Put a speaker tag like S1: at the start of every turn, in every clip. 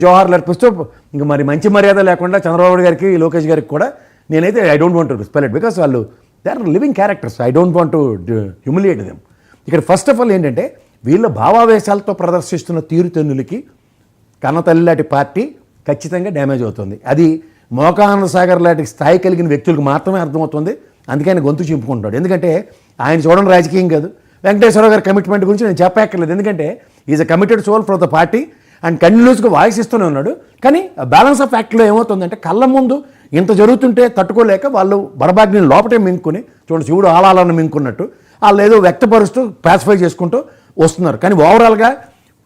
S1: జోహార్లు అర్పిస్తూ ఇంకా మరి మంచి మర్యాద లేకుండా చంద్రబాబు గారికి లోకేష్ గారికి కూడా నేనైతే I don't want to spell it because వాళ్ళు they are living characters. I don't want to humiliate them. ఇక్కడ ఫస్ట్ ఆఫ్ ఆల్ ఏంటంటే వీళ్ళ భావావేశాలతో ప్రదర్శిస్తున్న తీరుతెన్నులకి కన్నతల్లి లాంటి పార్టీ ఖచ్చితంగా డ్యామేజ్ అవుతుంది. అది మోకానంద సాగర్ లాంటి స్థాయి కలిగిన వ్యక్తులకు మాత్రమే అర్థమవుతుంది. అందుకే ఆయన గొంతు చింపుకుంటాడు. ఎందుకంటే ఆయన చూడడం రాజకీయం కాదు. వెంకటేశ్వరరావు గారి కమిట్మెంట్ గురించి నేను చెప్పక్కర్లేదు. ఎందుకంటే is a committed soul for the party and కంటిన్యూస్గా వాయిస్ ఇస్తూనే ఉన్నాడు. కానీ బ్యాలెన్స్ ఆఫ్ యాక్ట్లో ఏమవుతుందంటే కళ్ళ ముందు ఇంత జరుగుతుంటే తట్టుకోలేక వాళ్ళు బడబాగ్ని లోపటే మింగుకుని చూడండి శివుడు ఆలాలను మింగుకున్నట్టు వాళ్ళు ఏదో వ్యక్తపరుస్తూ పాసిఫై చేసుకుంటూ వస్తున్నారు. కానీ ఓవరాల్గా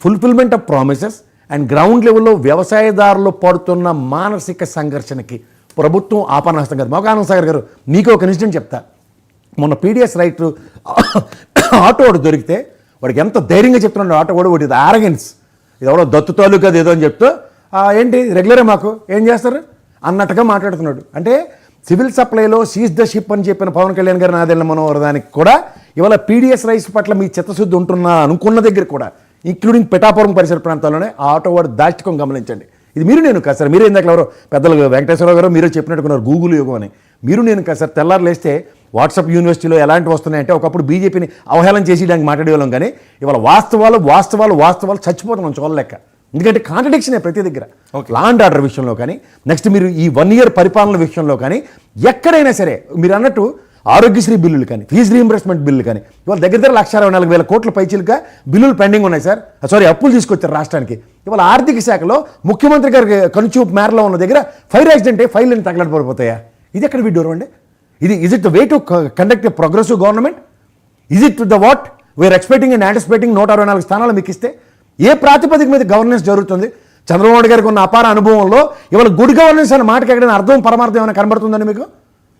S1: fulfilment of promises and ground లెవెల్లో వ్యవసాయదారులు పడుతున్న మానసిక సంఘర్షణకి ప్రభుత్వం ఆపనాస్తం కాదు. మోకానంద సాగర్ గారు మీకు ఒక ఇన్సిడెంట్ చెప్తా. మొన్న పీడిఎస్ రైటర్ ఆటో వాడు దొరికితే వాడికి ఎంత ధైర్యంగా చెప్తున్నాడు ఆటో వాడు వాడి ఆరగెన్స్ ఇది ఎవడో దత్తు తాలూకా ఏదో అని చెప్తూ ఏంటి రెగ్యులరే మాకు ఏం చేస్తారు అన్నట్టుగా మాట్లాడుతున్నాడు. అంటే సివిల్ సప్లైలో సీజ్ ద షిప్ అని చెప్పిన పవన్ కళ్యాణ్ గారు నాదెళ్ళ మనోహరదానికి కూడా ఇవాళ పీడిఎస్ రైస్ పట్ల మీ చిత్తశుద్ధి ఉంటున్నా అనుకున్న దగ్గర కూడా ఇంక్లూడింగ్ పిఠాపురం పరిసర ప్రాంతాల్లోనే ఆ ఆటో వాడు దాష్టికం గమనించండి. ఇది మీరు నేను కాదు సార్, మీరే ఇందాక ఎవరో పెద్దలు వెంకటేశ్వరరావు గారు మీరే చెప్పినట్టుకున్నారు గూగుల్ యుగం అని. మీరు నేను కాదు సార్, తెల్లారు లేస్తే వాట్సాప్ యూనివర్సిటీలో ఎలాంటి వస్తున్నాయంటే ఒకప్పుడు బీజేపీని అవహేళన చేసేయడానికి మాట్లాడేవాళ్ళం. కానీ ఇవాళ వాస్తవాలు చచ్చిపోతున్నాం చూడలేక. ఎందుకంటే కాంట్రడిక్షనే ప్రతి దగ్గర లా అండ్ ఆర్డర్ విషయంలో కానీ నెక్స్ట్ మీరు ఈ 1 year పరిపాలన విషయంలో కానీ ఎక్కడైనా సరే మీరు అన్నట్టు ఆరోగ్యశ్రీ బిల్లులు కానీ ఫీజు రీయింబర్స్మెంట్ బిల్లు కానీ ఇవాళ దగ్గర 1,64,000 కోట్ల పైచీలుగా బిల్లులు పెండింగ్ ఉన్నాయి సార్. అప్పులు తీసుకొచ్చారు రాష్ట్రానికి. ఇవాళ ఆర్థిక శాఖలో ముఖ్యమంత్రి గారికి కనుచూపు మేరలో ఉన్న దగ్గర ఫైర్ యాక్సిడెంట్ ఫైల్ తగలబడిపోతాయా? ఇది ఎక్కడ విడ్డూరం అండి? ఇది is it the way to conduct a progressive government? Is it the what we are expecting and anticipating 164 స్థానాలు మీకు ఇస్తే ఏ ప్రాతిపదిక మీద గవర్నెన్స్ జరుగుతుంది? చంద్రబాబు గారికి ఉన్న అపార అనుభవంలో ఇవాళ గుడ్ గవర్నెన్స్ అనే మాటకి ఎక్కడైనా అర్థం పరమార్థం ఏమైనా కనబడుతుందండి మీకు?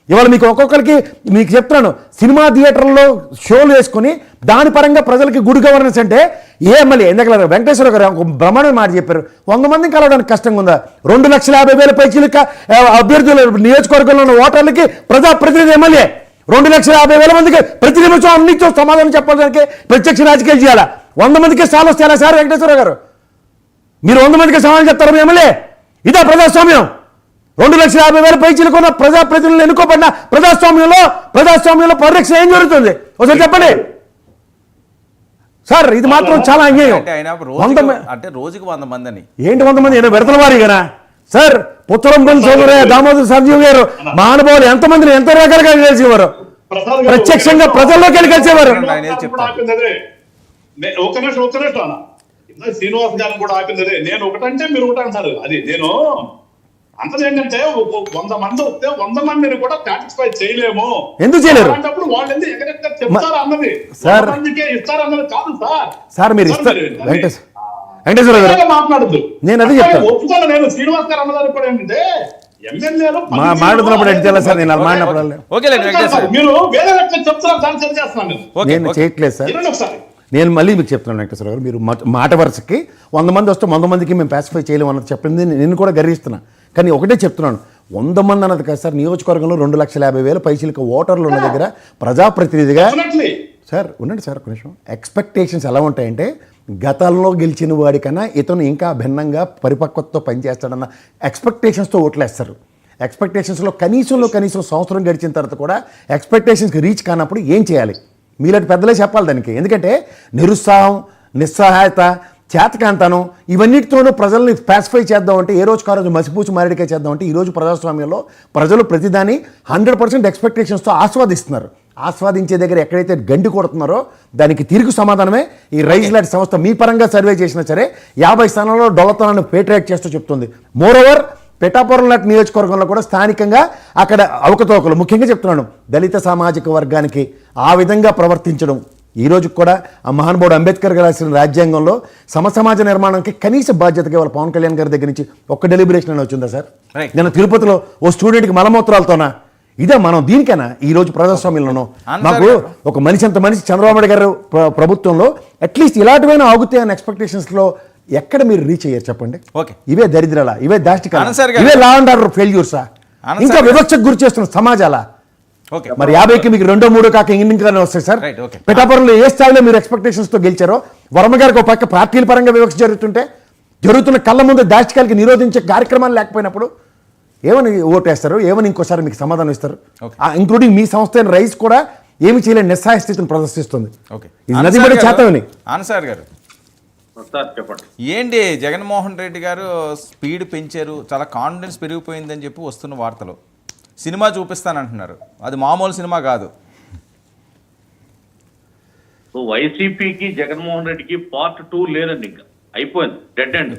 S1: ఇవాళ మీకు ఒక్కొక్కరికి మీకు చెప్తున్నాను సినిమా థియేటర్లో షోలు వేసుకొని దాని పరంగా ప్రజలకి గుడ్ గవర్నెన్స్ అంటే మళ్ళీ ఎందుకు వెంకటేశ్వర గారు ఒక బ్రహ్మాండమైన మాట చెప్పారు. 100 మందిని కలవడానికి కష్టంగా ఉందా? 2,50,000 పైచీలక అభ్యర్థుల నియోజకవర్గంలో ఉన్న ఓటర్లకి ప్రజాప్రతినిధి ఎమ్మెల్యే 2,50,000 మందికి ప్రతి నిమిషం అన్నించో సమాధానం చెప్పడానికి ప్రత్యక్ష రాజకీయాలు చేయాలా? 100 మందికి సార్లు వస్తే ఎలా సార్ వెంకటేశ్వర గారు? మీరు 100 మందికి సమాధానం చెప్తారు మీ ఎమ్మెల్యే? ఇదా ప్రజాస్వామ్యం? 2,50,000 పైచీలకున్న ప్రజాప్రతినిధులు ఎన్నుకోబడిన ప్రజాస్వామ్యంలో పరిరక్షణ ఏం జరుగుతుంది ఒకసారి చెప్పండి సార్. ఇది మాత్రం చాలా అన్యాయం.
S2: అంటే రోజుకి 100 మంది అని
S1: ఏంటి 100 మంది? విడతల వారీగానా సార్? పుత్తరంపల్లి సోదరయ్య దామోదర్ సంజీవ్ గారు మహానుభావులు ఎంతమందిని ఎంత రకాలుగా కలిసేవారు? ప్రత్యక్షంగా ప్రజల్లోకి వెళ్ళి కలిసేవారు.
S3: శ్రీనివాస్ గారిని కూడా ఆపింది నేను ఒకటంటే మీరు ఒకటి అంటారు. అది నేను అంతది ఏంటంటే 100 మంది వస్తే 100 మందిని కూడా సాటిస్ఫై చేయలేము.
S1: ఎందుకు చేయలేరు?
S3: అలాంటప్పుడు వాళ్ళు ఎందుకు ఎక్కడెక్కడ చెప్తారు అన్నది
S1: సార్
S3: ఇస్తారు అన్నది కాదు సార్.
S1: సార్ మీరు ఇస్తారు వెంకటేశ్వర గారు మాట్లాడద్దు. నేను అదే చెప్తాను.
S3: ఒప్పుకోను. నేను శ్రీనివాస్ గారు అన్నదాన్ని కూడా ఏంటంటే ఎమ్మెల్యేలు
S1: మాట్లాడుతున్నప్పుడు ఎట్లా సార్? నేను మాట్లాడినప్పుడు
S3: మీరు వేరే వ్యక్తులు చెప్తారు దాన్ని సరి చేస్తున్నాను.
S1: నేను చేయట్లేదు సార్.
S3: ఒకసారి
S1: నేను మళ్ళీ మీకు చెప్తున్నాను వెంకటేశ్వర గారు, మీరు మాట వరుసకి 100 మంది వస్తే 100 మందికి మేము పాసిఫై చేయలేము అన్నది చెప్పింది నేను కూడా గర్విస్తున్నా. కానీ ఒకటే చెప్తున్నాను, 100 మంది అన్నది కాదు సార్. నియోజకవర్గంలో 2,50,000 పైచీలకు ఓటర్లు ఉన్న దగ్గర ప్రజాప్రతినిధిగా సార్ ఉండండి సార్ ఒక నిమిషం. ఎక్స్పెక్టేషన్స్ ఎలా ఉంటాయంటే గతంలో గెలిచిన వాడికన్నా ఇతను ఇంకా భిన్నంగా పరిపక్వతతో పనిచేస్తాడన్న ఎక్స్పెక్టేషన్స్తో ఓట్లేస్తారు. ఎక్స్పెక్టేషన్స్లో కనీసం సంవత్సరం గడిచిన తర్వాత కూడా ఎక్స్పెక్టేషన్స్కి రీచ్ కానప్పుడు ఏం చేయాలి? మీలాంటి పెద్దలే చెప్పాలి దానికి. ఎందుకంటే నిరుత్సాహం, నిస్సహాయత, చేతకాంతనం ఇవన్నిటితోనూ ప్రజల్ని పాసిఫై చేద్దామంటే ఏ రోజు కారోజు మసిపూసి మారేడికాయ చేద్దామంటే ఈరోజు ప్రజాస్వామ్యంలో ప్రజలు ప్రతిదాన్ని 100% ఎక్స్పెక్టేషన్స్తో ఆస్వాదిస్తున్నారు. ఆస్వాదించే దగ్గర ఎక్కడైతే గండి కొడుతున్నారో దానికి తిరిగి సమాధానమే ఈ రైజ్ లాంటి సంస్థ మీ పరంగా సర్వే చేసినా సరే 50 స్థానాల్లో డొల్లతనాన్ని పేట్రేట్ చేస్తూ చెప్తుంది. మోరోవర్ పిఠాపురం లాంటి నియోజకవర్గంలో కూడా స్థానికంగా అక్కడ అవకతవకలు ముఖ్యంగా చెప్తున్నాను దళిత సామాజిక వర్గానికి ఆ విధంగా ప్రవర్తించడం ఈ రోజు కూడా ఆ మహానుభావుడు అంబేద్కర్ గారు రాసిన రాజ్యాంగంలో సమాజ నిర్మాణానికి కనీస బాధ్యతగా వాళ్ళ పవన్ కళ్యాణ్ గారి దగ్గర నుంచి ఒక్క డెలిబరేషన్ అని వచ్చిందా సార్? నేను తిరుపతిలో ఓ స్టూడెంట్కి మలమూత్రాలతోనా? ఇదే మనం దీనికైనా ఈరోజు ప్రజాస్వామ్యంలోనూ మాకు ఒక మనిషి అంత మనిషి చంద్రబాబు నాయుడు గారు ప్రభుత్వంలో అట్లీస్ట్ ఇలాంటివైన ఆగుతాయి అన్న ఎక్స్పెక్టేషన్స్లో ఎక్కడ మీరు రీచ్ అయ్యారు చెప్పండి? ఇవే దరిద్రాల, ఇవే దాష్టికాల, ఇవే లా అండ్ ఆర్డర్ ఫెయిల్యూర్సా, ఇంకా వివక్షకు గురి చేస్తున్న సమాజాల? మరి 50కి మీకు 2, 3 కాక ఇంకా వస్తాయి సార్. పిఠాపురంలో ఏ స్థాయిలో మీరు ఎక్స్పెక్టేషన్స్తో గెలిచారో వర్మ గారికి ఒక పక్క పార్టీల పరంగా వివక్ష జరుగుతుంటే జరుగుతున్న కళ్ళ ముందు దాష్టికాలకి నిరోధించే కార్యక్రమాలు లేకపోయినప్పుడు ఏమని ఓటేస్తారు, ఏమని ఇంకోసారి మీకు సమాధానం ఇస్తారు? ఇంక్లూడింగ్ మీ సంస్థ అయిన రైస్ కూడా ఏమి చేయలేని నిస్సహాయ స్థితిని ప్రదర్శిస్తుంది.
S2: ఓకే,
S1: ఇది నది పడే చేతమని.
S2: ఆన్సర్ గారు
S4: సార్ చెప్పండి.
S2: ఏంటి జగన్మోహన్ రెడ్డి గారు స్పీడ్ పెంచారు, చాలా కాన్ఫిడెన్స్ పెరిగిపోయిందని చెప్పి వస్తున్న వార్తలు. సినిమా చూపిస్తానంటున్నారు, అది మామూలు సినిమా కాదు.
S4: సో వైసీపీకి జగన్మోహన్ రెడ్డికి పార్ట్ 2 లేదండి, ఇంకా అయిపోయింది, డెడ్ ఎండ్.